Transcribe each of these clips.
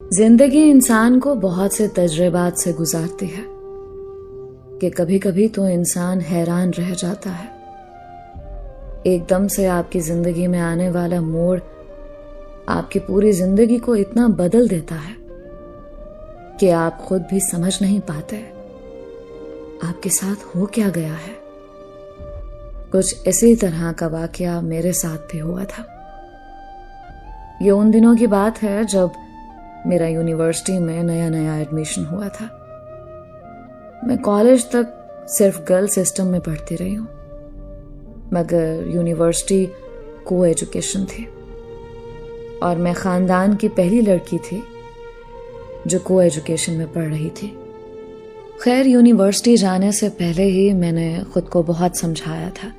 जिंदगी इंसान को बहुत से तजुर्बात से गुजारती है कि कभी कभी तो इंसान हैरान रह जाता है। एकदम से आपकी जिंदगी में आने वाला मोड़ आपकी पूरी जिंदगी को इतना बदल देता है कि आप खुद भी समझ नहीं पाते आपके साथ हो क्या गया है। कुछ इसी तरह का वाकया मेरे साथ भी हुआ था। ये उन दिनों की बात है जब मेरा यूनिवर्सिटी में नया एडमिशन हुआ था। मैं कॉलेज तक सिर्फ गर्ल्स सिस्टम में पढ़ती रही हूँ, मगर यूनिवर्सिटी को एजुकेशन थी और मैं खानदान की पहली लड़की थी जो को एजुकेशन में पढ़ रही थी। खैर, यूनिवर्सिटी जाने से पहले ही मैंने खुद को बहुत समझाया था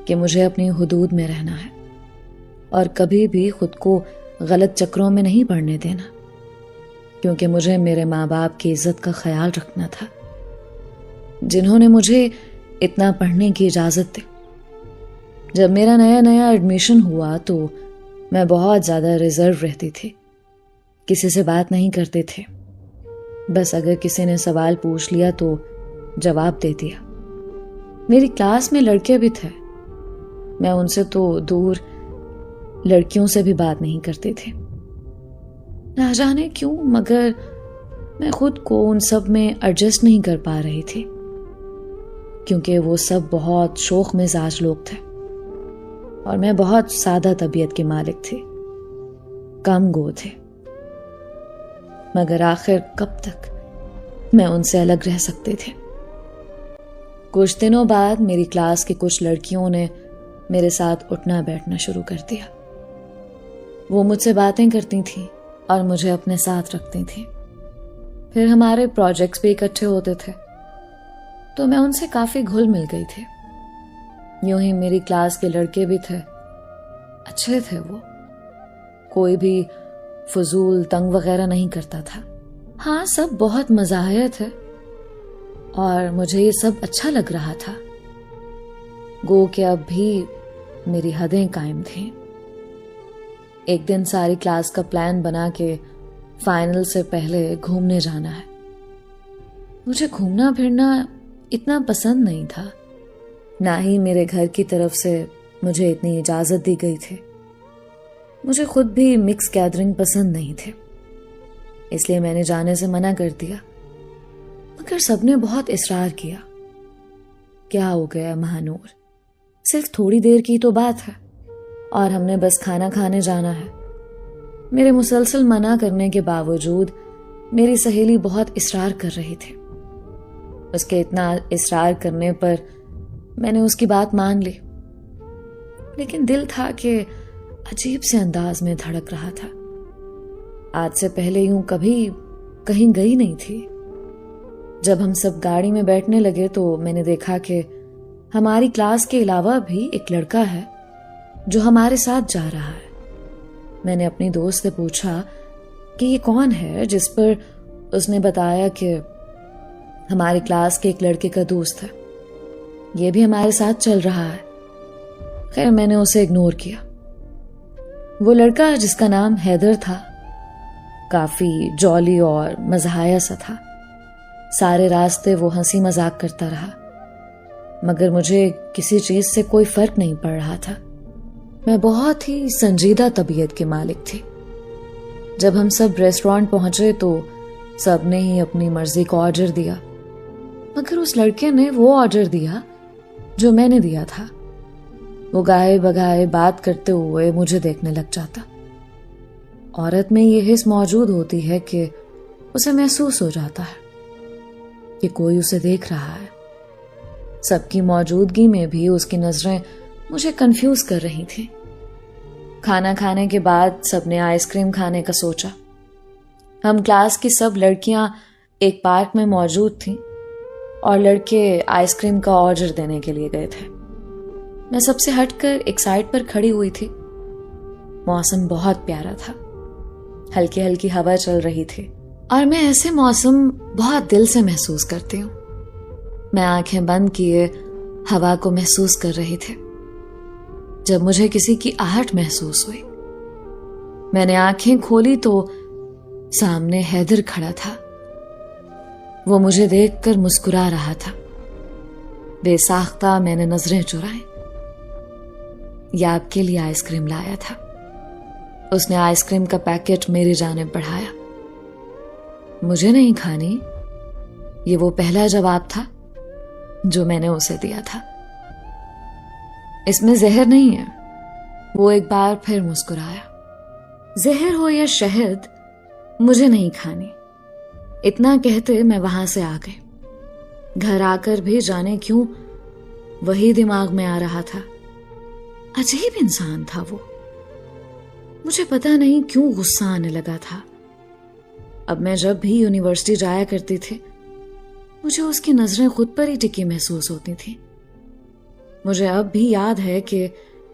कि मुझे अपनी हुदूद में रहना है और कभी भी खुद को गलत चक्रों में नहीं पड़ने देना, क्योंकि मुझे मेरे माँ बाप की इज्जत का ख्याल रखना था, जिन्होंने मुझे इतना पढ़ने की इजाज़त दी। जब मेरा नया एडमिशन हुआ तो मैं बहुत ज़्यादा रिजर्व रहती थी, किसी से बात नहीं करते थे। बस अगर किसी ने सवाल पूछ लिया तो जवाब दे दिया। मेरी क्लास में लड़के भी थे, मैं उनसे तो दूर लड़कियों से भी बात नहीं करती थी। ना जाने क्यों, मगर मैं खुद को उन सब में एडजस्ट नहीं कर पा रही थी, क्योंकि वो सब बहुत शौक मिजाज लोग थे और मैं बहुत सादा तबीयत की मालिक थी, कम गो थे। मगर आखिर कब तक मैं उनसे अलग रह सकती थी। कुछ दिनों बाद मेरी क्लास की कुछ लड़कियों ने मेरे साथ उठना बैठना शुरू कर दिया। वो मुझसे बातें करती थीं और मुझे अपने साथ रखती थीं। फिर हमारे प्रोजेक्ट्स भी इकट्ठे होते थे, तो मैं उनसे काफ़ी घुल मिल गई थी। यूं ही मेरी क्लास के लड़के भी थे, अच्छे थे वो, कोई भी फजूल तंग वगैरह नहीं करता था। हाँ, सब बहुत मज़ाहिर थे और मुझे ये सब अच्छा लग रहा था। गो कि अब भी मेरी हदें कायम थीं। एक दिन सारी क्लास का प्लान बना के फाइनल से पहले घूमने जाना है। मुझे घूमना फिरना इतना पसंद नहीं था, ना ही मेरे घर की तरफ से मुझे इतनी इजाज़त दी गई थी। मुझे खुद भी मिक्स गैदरिंग पसंद नहीं थे, इसलिए मैंने जाने से मना कर दिया। मगर सबने बहुत इसरार किया। क्या हो गया महानूर, सिर्फ थोड़ी देर की तो बात है और हमने बस खाना खाने जाना है। मेरे मुसलसल मना करने के बावजूद मेरी सहेली बहुत इसरार कर रही थी। उसके इतना इसरार करने पर मैंने उसकी बात मान ली, लेकिन दिल था कि अजीब से अंदाज में धड़क रहा था। आज से पहले यूं कभी कहीं गई नहीं थी। जब हम सब गाड़ी में बैठने लगे तो मैंने देखा कि हमारी क्लास के अलावा भी एक लड़का है जो हमारे साथ जा रहा है। मैंने अपनी दोस्त से पूछा कि ये कौन है, जिस पर उसने बताया कि हमारी क्लास के एक लड़के का दोस्त है, ये भी हमारे साथ चल रहा है। खैर, मैंने उसे इग्नोर किया। वो लड़का, जिसका नाम हैदर था, काफी जॉली और मज़ाहिया सा था। सारे रास्ते वो हंसी मजाक करता रहा, मगर मुझे किसी चीज से कोई फर्क नहीं पड़ रहा था। मैं बहुत ही संजीदा तबीयत की मालिक थी। जब हम सब रेस्टोरेंट पहुंचे तो सबने ही अपनी मर्जी का ऑर्डर दिया, मगर उस लड़के ने वो ऑर्डर दिया जो मैंने दिया था। वो गाए बगाए बात करते हुए मुझे देखने लग जाता। औरत में ये हिस्स मौजूद होती है कि उसे महसूस हो जाता है कि कोई उसे देख रहा है। सबकी मौजूदगी में भी उसकी नजरें मुझे कंफ्यूज कर रही थी। खाना खाने के बाद सबने आइसक्रीम खाने का सोचा। हम क्लास की सब लड़कियां एक पार्क में मौजूद थीं और लड़के आइसक्रीम का ऑर्डर देने के लिए गए थे। मैं सबसे हटकर एक साइड पर खड़ी हुई थी। मौसम बहुत प्यारा था, हल्की हल्की हवा चल रही थी और मैं ऐसे मौसम बहुत दिल से महसूस करती हूँ। मैं आंखें बंद किए हवा को महसूस कर रही थी जब मुझे किसी की आहट महसूस हुई। मैंने आंखें खोली तो सामने हैदर खड़ा था। वो मुझे देखकर मुस्कुरा रहा था। बेसाख्ता मैंने नजरें चुराई। यह आपके लिए आइसक्रीम लाया था। उसने आइसक्रीम का पैकेट मेरी जानिब बढ़ाया। मुझे नहीं खानी, ये वो पहला जवाब था जो मैंने उसे दिया था। इसमें जहर नहीं है। वो एक बार फिर मुस्कुराया। जहर हो या शहद, मुझे नहीं खानी। इतना कहते मैं वहां से आ गई। घर आकर भी जाने क्यों वही दिमाग में आ रहा था। अजीब इंसान था वो। मुझे पता नहीं क्यों गुस्सा आने लगा था। अब मैं जब भी यूनिवर्सिटी जाया करती थी, मुझे उसकी नजरें खुद पर ही टिकी महसूस होती थी। मुझे अब भी याद है कि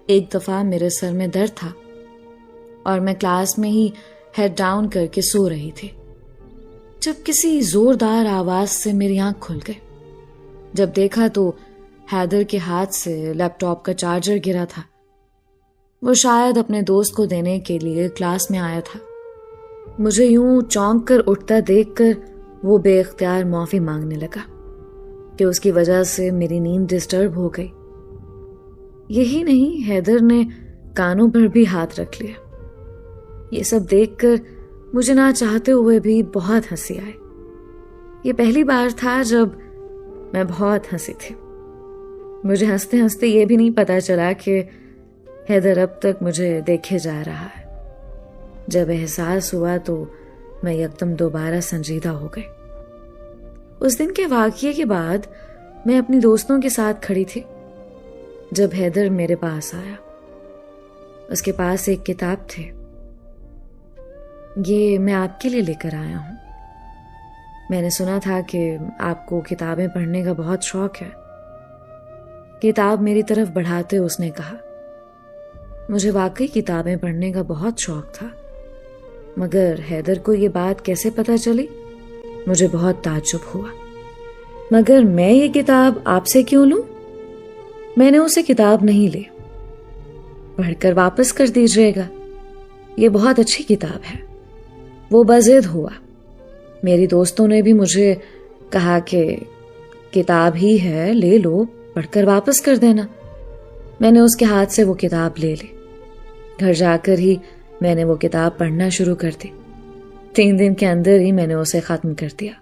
एक दफा मेरे सर में दर्द था और मैं क्लास में ही हेड डाउन करके सो रही थी, जब किसी जोरदार आवाज से मेरी आंख खुल गई। जब देखा तो हैदर के हाथ से लैपटॉप का चार्जर गिरा था। वो शायद अपने दोस्त को देने के लिए क्लास में आया था। मुझे यूं चौंक कर उठता देखकर वो बेख्तियार माफी मांगने लगा कि उसकी वजह से मेरी नींद डिस्टर्ब हो गई। यही नहीं, हैदर ने कानों पर भी हाथ रख लिया। ये सब देखकर मुझे ना चाहते हुए भी बहुत हंसी आई। ये पहली बार था जब मैं बहुत हंसी थी। मुझे हंसते हंसते ये भी नहीं पता चला कि हैदर अब तक मुझे देखे जा रहा है। जब एहसास हुआ तो मैं एकदम दोबारा संजीदा हो गई। उस दिन के वाकये के बाद मैं अपनी दोस्तों के साथ खड़ी थी जब हैदर मेरे पास आया। उसके पास एक किताब थी। ये मैं आपके लिए लेकर आया हूं। मैंने सुना था कि आपको किताबें पढ़ने का बहुत शौक है। किताब मेरी तरफ बढ़ाते उसने कहा। मुझे वाकई किताबें पढ़ने का बहुत शौक था, मगर हैदर को ये बात कैसे पता चली, मुझे बहुत ताज्जुब हुआ। मगर मैं ये किताब आपसे क्यों लूं? मैंने उसे किताब नहीं ली। पढ़कर वापस कर दीजिएगा, ये बहुत अच्छी किताब है। वो बज़िद हुआ। मेरी दोस्तों ने भी मुझे कहा कि किताब ही है, ले लो, पढ़कर वापस कर देना। मैंने उसके हाथ से वो किताब ले ली। घर जाकर ही मैंने वो किताब पढ़ना शुरू कर दी। 3 दिन के अंदर ही मैंने उसे खत्म कर दिया।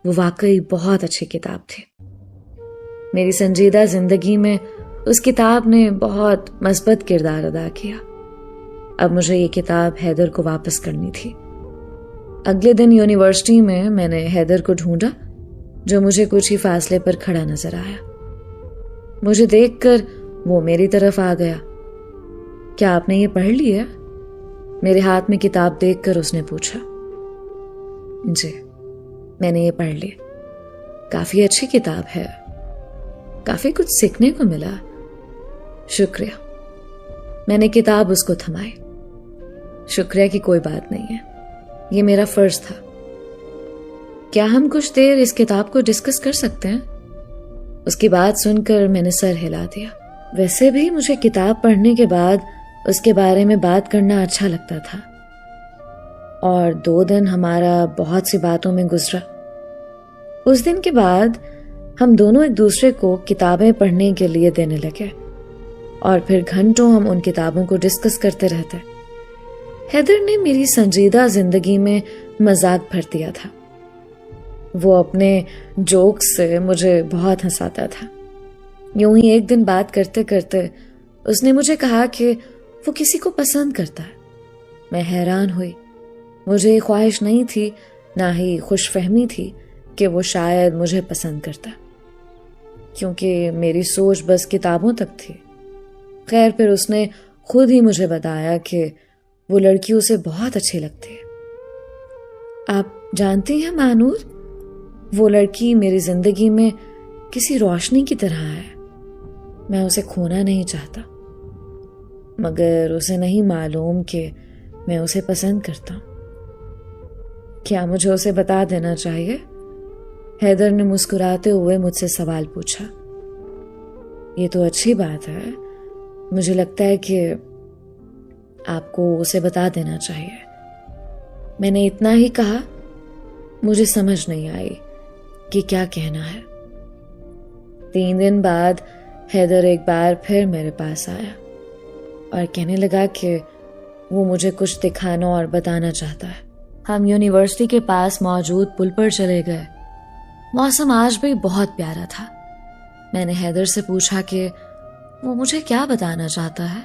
वो वाकई बहुत अच्छी किताब थी। मेरी संजीदा जिंदगी में उस किताब ने बहुत मस्बत किरदार अदा किया। अब मुझे ये किताब हैदर को वापस करनी थी। अगले दिन यूनिवर्सिटी में मैंने हैदर को ढूंढा, जो मुझे कुछ ही फासले पर खड़ा नजर आया। मुझे देखकर वो मेरी तरफ आ गया। क्या आपने ये पढ़ ली है? मेरे हाथ में किताब देखकर उसने पूछा। जी, मैंने ये पढ़ ली। काफी अच्छी किताब है, काफी कुछ सीखने को मिला। शुक्रिया। मैंने किताब उसको थमाई। शुक्रिया की कोई बात नहीं है, ये मेरा फर्ज था। क्या हम कुछ देर इस किताब को डिस्कस कर सकते हैं? उसकी बात सुनकर मैंने सर हिला दिया। वैसे भी मुझे किताब पढ़ने के बाद उसके बारे में बात करना अच्छा लगता था, और 2 दिन हमारा बहुत सी बातों में गुजरा। उस दिन के बाद हम दोनों एक दूसरे को किताबें पढ़ने के लिए देने लगे, और फिर घंटों हम उन किताबों को डिस्कस करते रहते। हैदर ने मेरी संजीदा जिंदगी में मजाक भर दिया था। वो अपने जोक्स से मुझे बहुत हंसाता था। यूं ही एक दिन बात करते करते उसने मुझे कहा कि वो किसी को पसंद करता है। मैं हैरान हुई। मुझे ख्वाहिश नहीं थी, ना ही खुशफहमी थी कि वो शायद मुझे पसंद करता, क्योंकि मेरी सोच बस किताबों तक थी। खैर, फिर उसने खुद ही मुझे बताया कि वो लड़की उसे बहुत अच्छी लगती है। आप जानती हैं मानूर, वो लड़की मेरी जिंदगी में किसी रोशनी की तरह है। मैं उसे खोना नहीं चाहता, मगर उसे नहीं मालूम कि मैं उसे पसंद करता हूं। क्या मुझे उसे बता देना चाहिए? हैदर ने मुस्कुराते हुए मुझसे सवाल पूछा। ये तो अच्छी बात है। मुझे लगता है कि आपको उसे बता देना चाहिए। मैंने इतना ही कहा। मुझे समझ नहीं आई कि क्या कहना है। 3 दिन बाद हैदर एक बार फिर मेरे पास आया और कहने लगा कि वो मुझे कुछ दिखाना और बताना चाहता है। हम यूनिवर्सिटी के पास मौजूद पुल पर चले गए। मौसम आज भी बहुत प्यारा था। मैंने हैदर से पूछा कि वो मुझे क्या बताना चाहता है।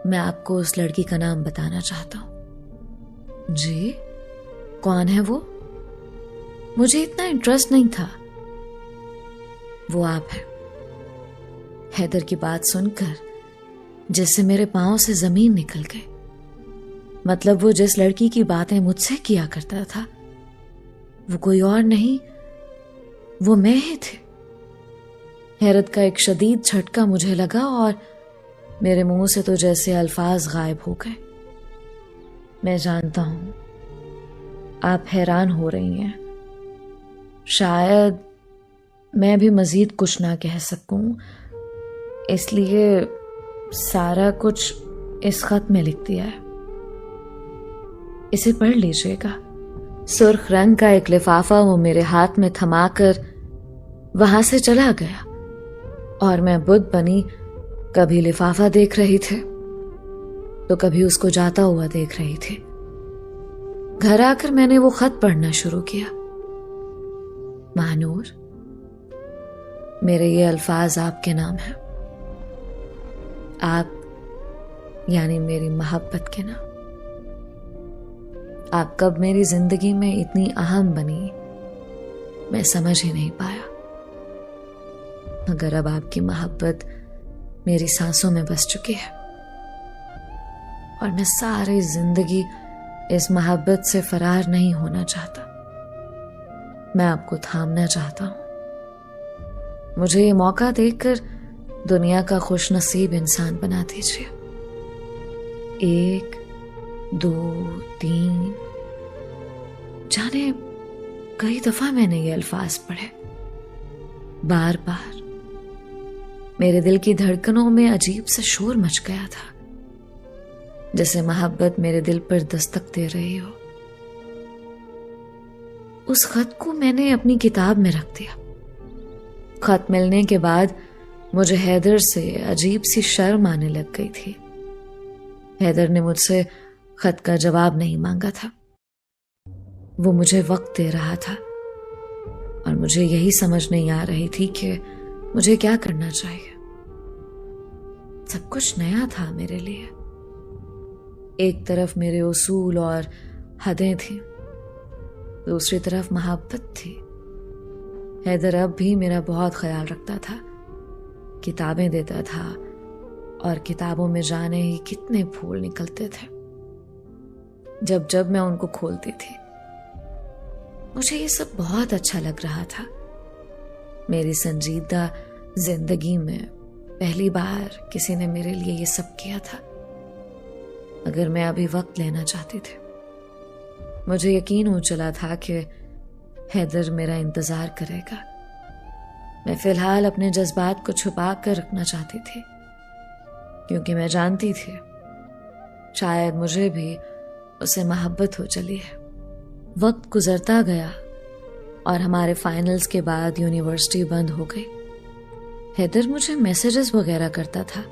मैं आपको उस लड़की का नाम बताना चाहता हूं। जी, कौन है वो? मुझे इतना इंटरेस्ट नहीं था। वो आप हैं। हैदर की बात सुनकर जैसे मेरे पांव से जमीन निकल गई। मतलब वो जिस लड़की की बातें मुझसे किया करता था वो कोई और नहीं, वो मैं ही थी। हैरत का एक शदीद झटका मुझे लगा और मेरे मुंह से तो जैसे अल्फाज गायब हो गए। मैं जानता हूं आप हैरान हो रही हैं। शायद मैं भी मजीद कुछ ना कह सकूं, इसलिए सारा कुछ इस खत में लिख दिया है। इसे पढ़ लीजिएगा। सुर्ख रंग का एक लिफाफा वो मेरे हाथ में थमाकर वहां से चला गया और मैं बुद्ध बनी कभी लिफाफा देख रही थी तो कभी उसको जाता हुआ देख रही थी। घर आकर मैंने वो खत पढ़ना शुरू किया। महानूर, मेरे ये अल्फाज आपके नाम हैं। आप यानी मेरी मोहब्बत के नाम। आप कब मेरी जिंदगी में इतनी अहम बनी मैं समझ ही नहीं पाया, मगर अब आपकी मोहब्बत मेरी सांसों में बस चुकी है और मैं सारी जिंदगी इस मोहब्बत से फरार नहीं होना चाहता। मैं आपको थामना चाहता हूं। मुझे ये मौका देकर दुनिया का खुशनसीब इंसान बना दीजिए। 1, 2, 3, जाने कई दफा मैंने ये अल्फाज पढ़े। बार बार मेरे दिल की धड़कनों में अजीब सा शोर मच गया था, जैसे मोहब्बत मेरे दिल पर दस्तक दे रही हो। उस खत को मैंने अपनी किताब में रख दिया। खत मिलने के बाद मुझे हैदर से अजीब सी शर्म आने लग गई थी। हैदर ने मुझसे खत का जवाब नहीं मांगा था। वो मुझे वक्त दे रहा था और मुझे यही समझ नहीं आ रही थी कि मुझे क्या करना चाहिए। सब कुछ नया था मेरे लिए। एक तरफ मेरे उसूल और हदें थी, दूसरी तरफ मोहब्बत थी। हैदर अब भी मेरा बहुत ख्याल रखता था, किताबें देता था और किताबों में जाने ही कितने फूल निकलते थे। जब जब मैं उनको खोलती थी मुझे ये सब बहुत अच्छा लग रहा था। मेरी संजीदा जिंदगी में पहली बार किसी ने मेरे लिए ये सब किया था। अगर मैं अभी वक्त लेना चाहती थी, मुझे यकीन हो चला था कि हैदर मेरा इंतजार करेगा। मैं फिलहाल अपने जज्बात को छुपा कर रखना चाहती थी, क्योंकि मैं जानती थी शायद मुझे भी उससे मोहब्बत हो चली है। वक्त गुजरता गया और हमारे फाइनल्स के बाद यूनिवर्सिटी बंद हो गई। हैदर मुझे मैसेजेस वगैरह करता था।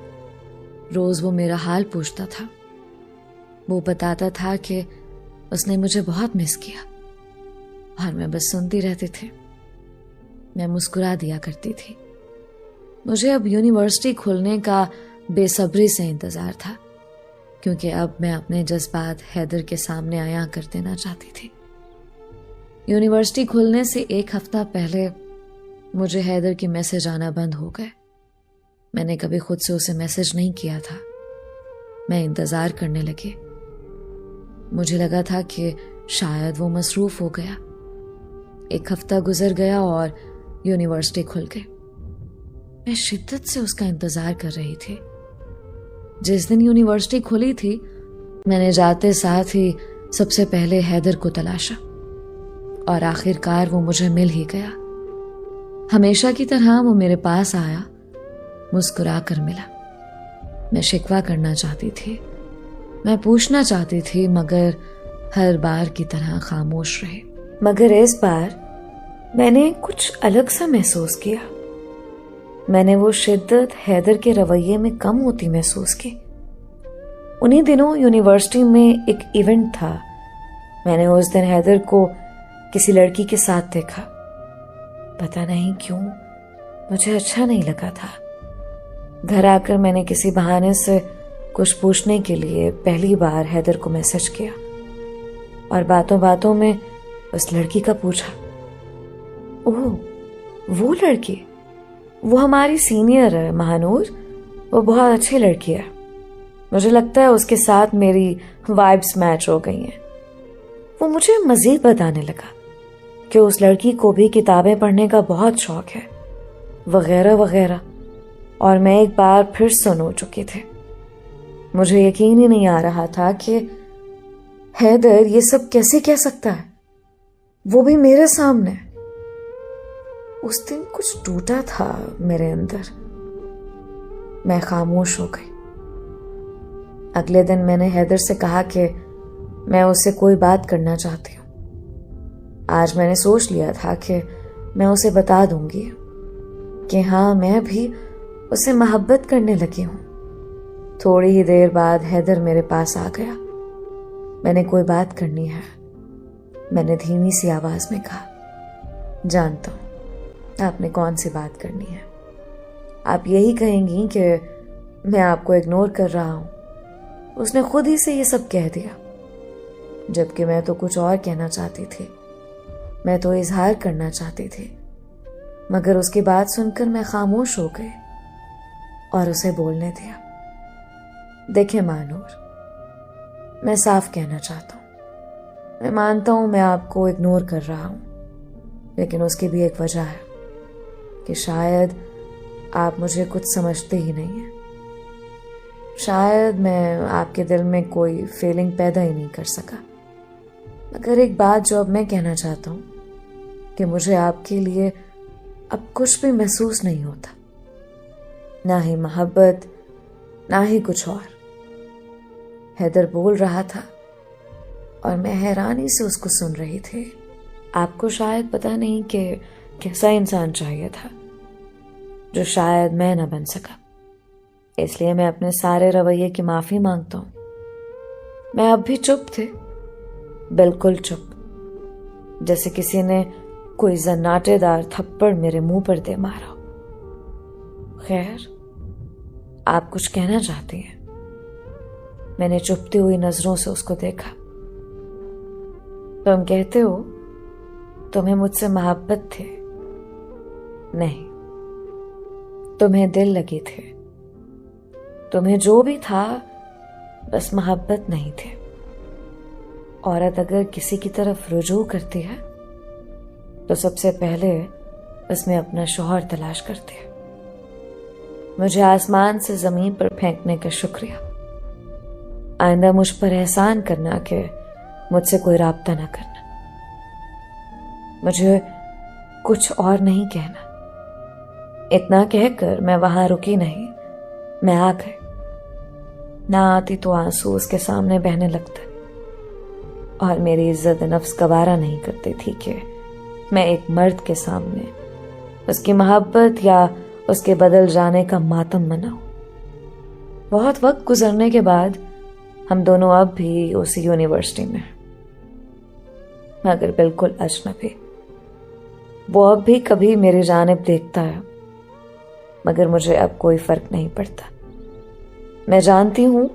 रोज वो मेरा हाल पूछता था। वो बताता था कि उसने मुझे बहुत मिस किया और मैं बस सुनती रहती थी। मैं मुस्कुरा दिया करती थी। मुझे अब यूनिवर्सिटी खुलने का बेसब्री से इंतजार था, क्योंकि अब मैं अपने जज्बात हैदर के सामने आया कर देना चाहती थी। यूनिवर्सिटी खुलने से 1 हफ्ता पहले मुझे हैदर की मैसेज आना बंद हो गए। मैंने कभी खुद से उसे मैसेज नहीं किया था। मैं इंतजार करने लगी। मुझे लगा था कि शायद वो मसरूफ हो गया। 1 हफ्ता गुजर गया और यूनिवर्सिटी खुल गई। मैं शिद्दत से उसका इंतजार कर रही थी। जिस दिन यूनिवर्सिटी खुली थी, मैंने जाते साथ ही सबसे पहले हैदर को तलाशा और आखिरकार वो मुझे मिल ही गया। हमेशा की तरह वो मेरे पास आया, मुस्कुरा कर मिला। मैं शिकवा करना चाहती थी, मैं पूछना चाहती थी, मगर हर बार की तरह खामोश रहे। मगर इस बार मैंने कुछ अलग सा महसूस किया। मैंने वो शिद्दत हैदर के रवैये में कम होती महसूस की। उन्हीं दिनों यूनिवर्सिटी में एक इवेंट था। मैंने उस दिन हैदर को किसी लड़की के साथ देखा। पता नहीं क्यों मुझे अच्छा नहीं लगा था। घर आकर मैंने किसी बहाने से कुछ पूछने के लिए पहली बार हैदर को मैसेज किया और बातों बातों में उस लड़की का पूछा। ओह, वो लड़की? वो हमारी सीनियर है महानूर। वो बहुत अच्छी लड़की है। मुझे लगता है उसके साथ मेरी वाइब्स मैच हो गई हैं। वो मुझे मजीद बताने लगा कि उस लड़की को भी किताबें पढ़ने का बहुत शौक है, वगैरह वगैरह। और मैं एक बार फिर सुन हो चुकी थी। मुझे यकीन ही नहीं आ रहा था कि हैदर ये सब कैसे कह सकता है, वो भी मेरे सामने। उस दिन कुछ टूटा था मेरे अंदर। मैं खामोश हो गई। अगले दिन मैंने हैदर से कहा कि मैं उससे कोई बात करना चाहती हूँ। आज मैंने सोच लिया था कि मैं उसे बता दूंगी कि हाँ, मैं भी उसे मोहब्बत करने लगी हूँ। थोड़ी ही देर बाद हैदर मेरे पास आ गया। मैंने कोई बात करनी है, मैंने धीमी सी आवाज में कहा। जानता हूँ आपने कौन सी बात करनी है। आप यही कहेंगी कि मैं आपको इग्नोर कर रहा हूं। उसने खुद ही से ये सब कह दिया, जबकि मैं तो कुछ और कहना चाहती थी। मैं तो इजहार करना चाहती थी, मगर उसकी बात सुनकर मैं खामोश हो गई और उसे बोलने दिया। देखिए मानूर, मैं साफ कहना चाहता हूं। मैं मानता हूं मैं आपको इग्नोर कर रहा हूं, लेकिन उसकी भी एक वजह है कि शायद आप मुझे कुछ समझते ही नहीं हैं। शायद मैं आपके दिल में कोई फीलिंग पैदा ही नहीं कर सका। मगर एक बात जो अब मैं कहना चाहता हूँ कि मुझे आपके लिए अब कुछ भी महसूस नहीं होता, ना ही मोहब्बत, ना ही कुछ और। हैदर बोल रहा था और मैं हैरानी से उसको सुन रही थी। आपको शायद पता नहीं कि कैसा इंसान चाहिए था जो शायद मैं ना बन सका। इसलिए मैं अपने सारे रवैये की माफी मांगता हूं। मैं अब भी चुप थे, बिल्कुल चुप, जैसे किसी ने कोई जन्नाटेदार थप्पड़ मेरे मुंह पर दे मारा। खैर, आप कुछ कहना चाहती हैं? मैंने चुपती हुई नजरों से उसको देखा। तुम कहते हो तुम्हें मुझसे मोहब्बत थी? नहीं, तुम्हें दिल लगी थी। तुम्हें जो भी था बस मोहब्बत नहीं थी। औरत अगर किसी की तरफ रुजू करती है तो सबसे पहले उसमें अपना शौहर तलाश करती है। मुझे आसमान से जमीन पर फेंकने का शुक्रिया। आइंदा मुझ पर एहसान करना कि मुझसे कोई राब्ता ना करना। मुझे कुछ और नहीं कहना। इतना कहकर मैं वहां रुकी नहीं, मैं आ गई। ना आती तो आंसू उसके सामने बहने लगते और मेरी इज्जत नफ्स गवारा नहीं करती थी कि मैं एक मर्द के सामने उसकी मोहब्बत या उसके बदल जाने का मातम मनाऊं। बहुत वक्त गुजरने के बाद हम दोनों अब भी उसी यूनिवर्सिटी में हैं, मगर बिल्कुल अजनबी। वो अब भी कभी मेरी जानिब देखता है, मगर मुझे अब कोई फर्क नहीं पड़ता। मैं जानती हूं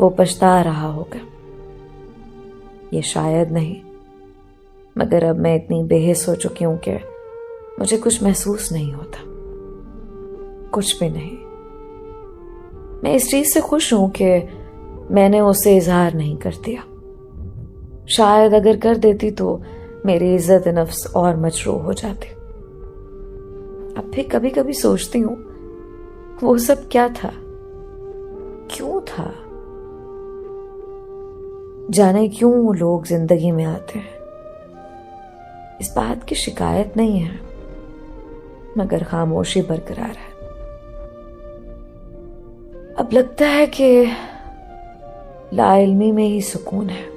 वो पछता रहा होगा। ये शायद नहीं, मगर अब मैं इतनी बेहिस हो चुकी हूं कि मुझे कुछ महसूस नहीं होता, कुछ भी नहीं। मैं इस चीज से खुश हूं कि मैंने उसे इजहार नहीं कर दिया। शायद अगर कर देती तो मेरी इज्जत नफ्स और मजरूह हो जाती। अब भी कभी कभी सोचती हूं वो सब क्या था, क्यों था? जाने क्यों लोग जिंदगी में आते हैं। इस बात की शिकायत नहीं है, मगर खामोशी बरकरार है। अब लगता है कि लाइल्मी में ही सुकून है।